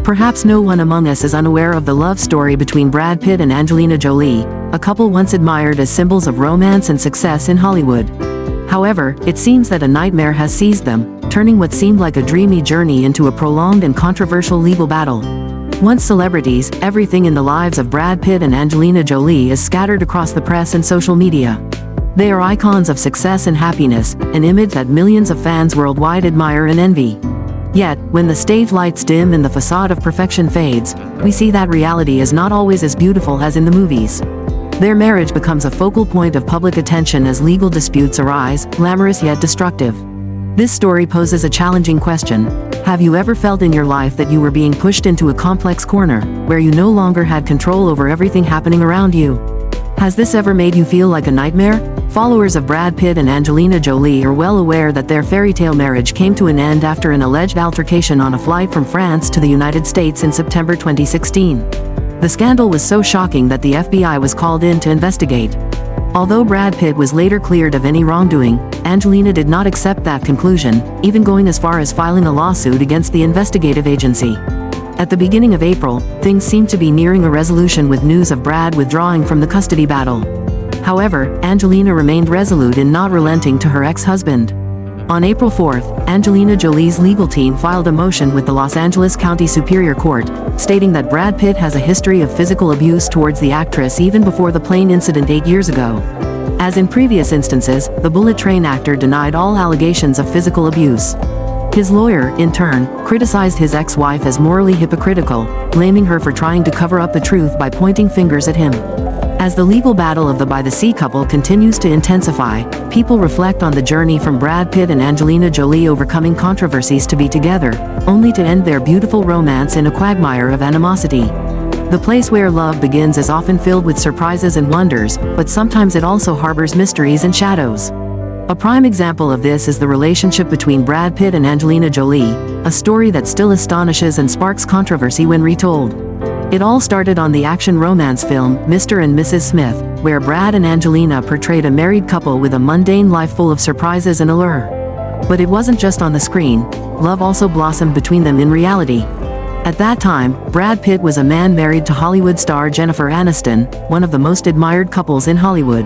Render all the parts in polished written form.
Perhaps no one among us is unaware of the love story between Brad Pitt and Angelina Jolie, a couple once admired as symbols of romance and success in Hollywood. However, it seems that a nightmare has seized them, turning what seemed like a dreamy journey into a prolonged and controversial legal battle. Once celebrities, everything in the lives of Brad Pitt and Angelina Jolie is scattered across the press and social media. They are icons of success and happiness, an image that millions of fans worldwide admire and envy. Yet, when the stage lights dim and the facade of perfection fades, we see that reality is not always as beautiful as in the movies. Their marriage becomes a focal point of public attention as legal disputes arise, glamorous yet destructive. This story poses a challenging question. Have you ever felt in your life that you were being pushed into a complex corner, where you no longer had control over everything happening around you? Has this ever made you feel like a nightmare? Followers of Brad Pitt and Angelina Jolie are well aware that their fairy-tale marriage came to an end after an alleged altercation on a flight from France to the United States in September 2016. The scandal was so shocking that the FBI was called in to investigate. Although Brad Pitt was later cleared of any wrongdoing, Angelina did not accept that conclusion, even going as far as filing a lawsuit against the investigative agency. At the beginning of April, things seemed to be nearing a resolution with news of Brad withdrawing from the custody battle. However, Angelina remained resolute in not relenting to her ex-husband. On April 4, Angelina Jolie's legal team filed a motion with the Los Angeles County Superior Court, stating that Brad Pitt has a history of physical abuse towards the actress even before the plane incident 8 years ago. As in previous instances, the Bullet Train actor denied all allegations of physical abuse. His lawyer, in turn, criticized his ex-wife as morally hypocritical, blaming her for trying to cover up the truth by pointing fingers at him. As the legal battle of the by-the-sea couple continues to intensify, people reflect on the journey from Brad Pitt and Angelina Jolie overcoming controversies to be together, only to end their beautiful romance in a quagmire of animosity. The place where love begins is often filled with surprises and wonders, but sometimes it also harbors mysteries and shadows. A prime example of this is the relationship between Brad Pitt and Angelina Jolie, a story that still astonishes and sparks controversy when retold. It all started on the action romance film, Mr. and Mrs. Smith, where Brad and Angelina portrayed a married couple with a mundane life full of surprises and allure. But it wasn't just on the screen, love also blossomed between them in reality. At that time, Brad Pitt was a man married to Hollywood star Jennifer Aniston, one of the most admired couples in Hollywood.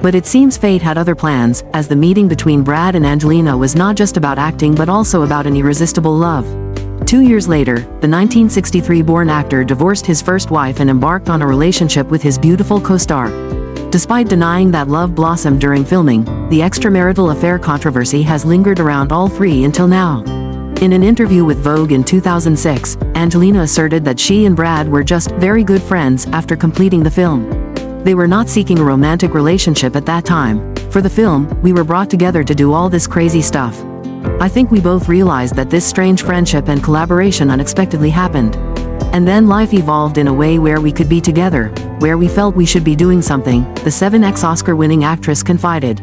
But it seems fate had other plans, as the meeting between Brad and Angelina was not just about acting but also about an irresistible love. 2 years later, the 1963-born actor divorced his first wife and embarked on a relationship with his beautiful co-star. Despite denying that love blossomed during filming, the extramarital affair controversy has lingered around all three until now. In an interview with Vogue in 2006, Angelina asserted that she and Brad were just very good friends after completing the film. They were not seeking a romantic relationship at that time. For the film, we were brought together to do all this crazy stuff. I think we both realized that this strange friendship and collaboration unexpectedly happened. And then life evolved in a way where we could be together, where we felt we should be doing something, the 7x Oscar-winning actress confided.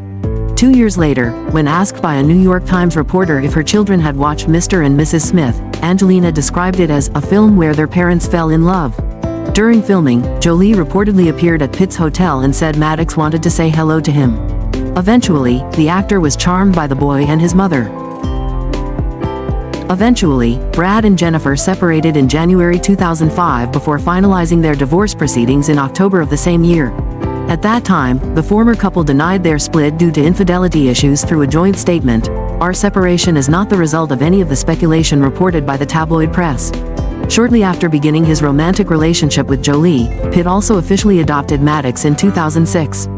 2 years later, when asked by a New York Times reporter if her children had watched Mr. and Mrs. Smith, Angelina described it as a film where their parents fell in love. During filming, Jolie reportedly appeared at Pitt's hotel and said Maddox wanted to say hello to him. Eventually, the actor was charmed by the boy and his mother. Eventually, Brad and Jennifer separated in January 2005 before finalizing their divorce proceedings in October of the same year. At that time, the former couple denied their split due to infidelity issues through a joint statement. "Our separation is not the result of any of the speculation reported by the tabloid press." Shortly after beginning his romantic relationship with Jolie, Pitt also officially adopted Maddox in 2006.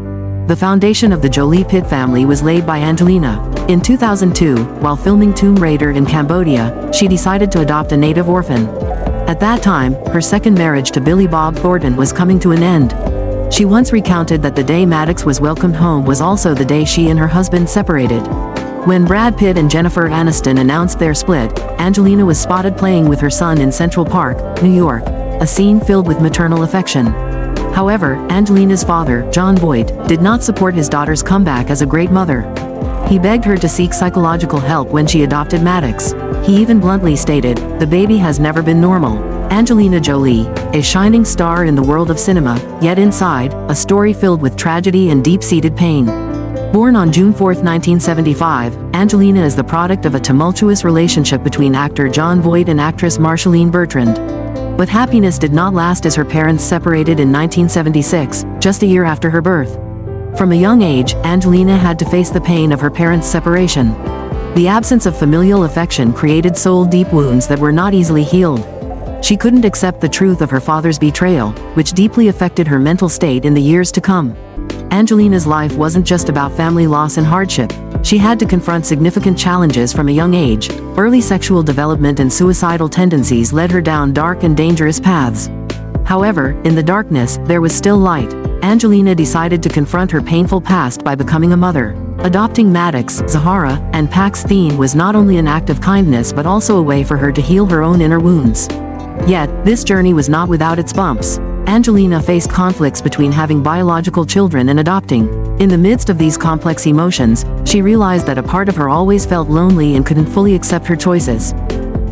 The foundation of the Jolie-Pitt family was laid by Angelina. In 2002, while filming Tomb Raider in Cambodia, she decided to adopt a native orphan. At that time, her second marriage to Billy Bob Thornton was coming to an end. She once recounted that the day Maddox was welcomed home was also the day she and her husband separated. When Brad Pitt and Jennifer Aniston announced their split, Angelina was spotted playing with her son in Central Park, New York, a scene filled with maternal affection. However, Angelina's father, John Voight, did not support his daughter's comeback as a great mother. He begged her to seek psychological help when she adopted Maddox. He even bluntly stated, "The baby has never been normal." Angelina Jolie, a shining star in the world of cinema, yet inside, a story filled with tragedy and deep-seated pain. Born on June 4, 1975, Angelina is the product of a tumultuous relationship between actor Jon Voight and actress Marshalline Bertrand. But happiness did not last as her parents separated in 1976, just a year after her birth. From a young age, Angelina had to face the pain of her parents' separation. The absence of familial affection created soul-deep wounds that were not easily healed. She couldn't accept the truth of her father's betrayal, which deeply affected her mental state in the years to come. Angelina's life wasn't just about family loss and hardship. She had to confront significant challenges from a young age. Early sexual development and suicidal tendencies led her down dark and dangerous paths. However, in the darkness, there was still light. Angelina decided to confront her painful past by becoming a mother. Adopting Maddox, Zahara, and Pax Thien was not only an act of kindness but also a way for her to heal her own inner wounds. Yet, this journey was not without its bumps. Angelina faced conflicts between having biological children and adopting. In the midst of these complex emotions, she realized that a part of her always felt lonely and couldn't fully accept her choices.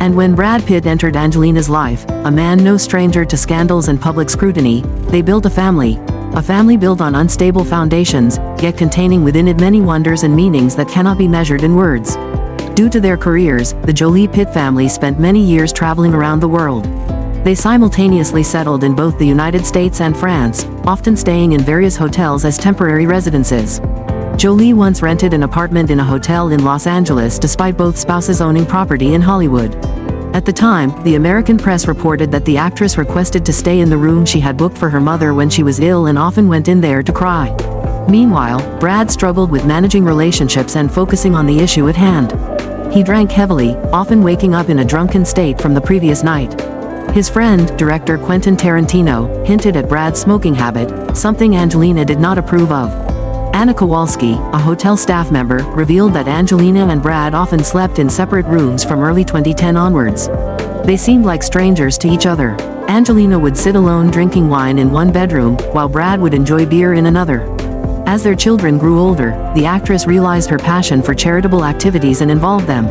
And when Brad Pitt entered Angelina's life, a man no stranger to scandals and public scrutiny, they built a family. A family built on unstable foundations, yet containing within it many wonders and meanings that cannot be measured in words. Due to their careers, the Jolie-Pitt family spent many years traveling around the world. They simultaneously settled in both the United States and France, often staying in various hotels as temporary residences. Jolie once rented an apartment in a hotel in Los Angeles despite both spouses owning property in Hollywood. At the time, the American press reported that the actress requested to stay in the room she had booked for her mother when she was ill and often went in there to cry. Meanwhile, Brad struggled with managing relationships and focusing on the issue at hand. He drank heavily, often waking up in a drunken state from the previous night. His friend, director Quentin Tarantino, hinted at Brad's smoking habit, something Angelina did not approve of. Anna Kowalski, a hotel staff member, revealed that Angelina and Brad often slept in separate rooms from early 2010 onwards. They seemed like strangers to each other. Angelina would sit alone drinking wine in one bedroom, while Brad would enjoy beer in another. As their children grew older, the actress realized her passion for charitable activities and involved them.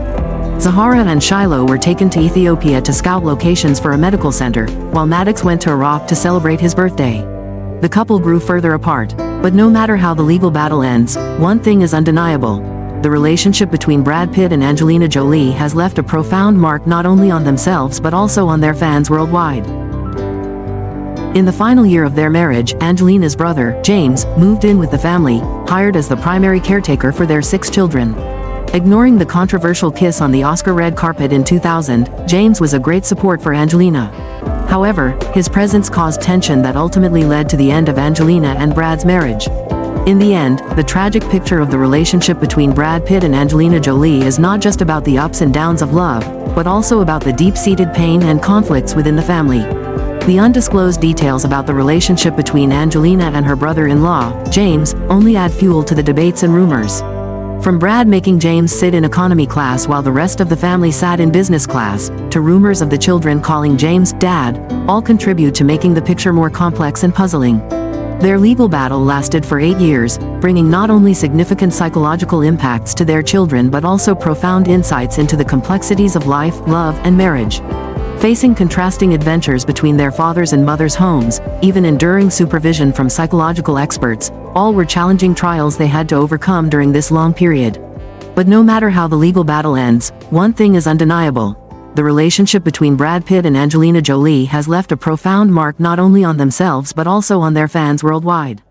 Zahara and Shiloh were taken to Ethiopia to scout locations for a medical center, while Maddox went to Iraq to celebrate his birthday. The couple grew further apart. But no matter how the legal battle ends, one thing is undeniable. The relationship between Brad Pitt and Angelina Jolie has left a profound mark not only on themselves but also on their fans worldwide. In the final year of their marriage, Angelina's brother, James, moved in with the family, hired as the primary caretaker for their 6 children. Ignoring the controversial kiss on the Oscar red carpet in 2000, James was a great support for Angelina. However, his presence caused tension that ultimately led to the end of Angelina and Brad's marriage. In the end, the tragic picture of the relationship between Brad Pitt and Angelina Jolie is not just about the ups and downs of love, but also about the deep-seated pain and conflicts within the family. The undisclosed details about the relationship between Angelina and her brother-in-law, James, only add fuel to the debates and rumors. From Brad making James sit in economy class while the rest of the family sat in business class, to rumors of the children calling James "Dad," all contribute to making the picture more complex and puzzling. Their legal battle lasted for 8 years, bringing not only significant psychological impacts to their children but also profound insights into the complexities of life, love, and marriage. Facing contrasting adventures between their father's and mother's homes, even enduring supervision from psychological experts, all were challenging trials they had to overcome during this long period. But no matter how the legal battle ends, one thing is undeniable. The relationship between Brad Pitt and Angelina Jolie has left a profound mark not only on themselves but also on their fans worldwide.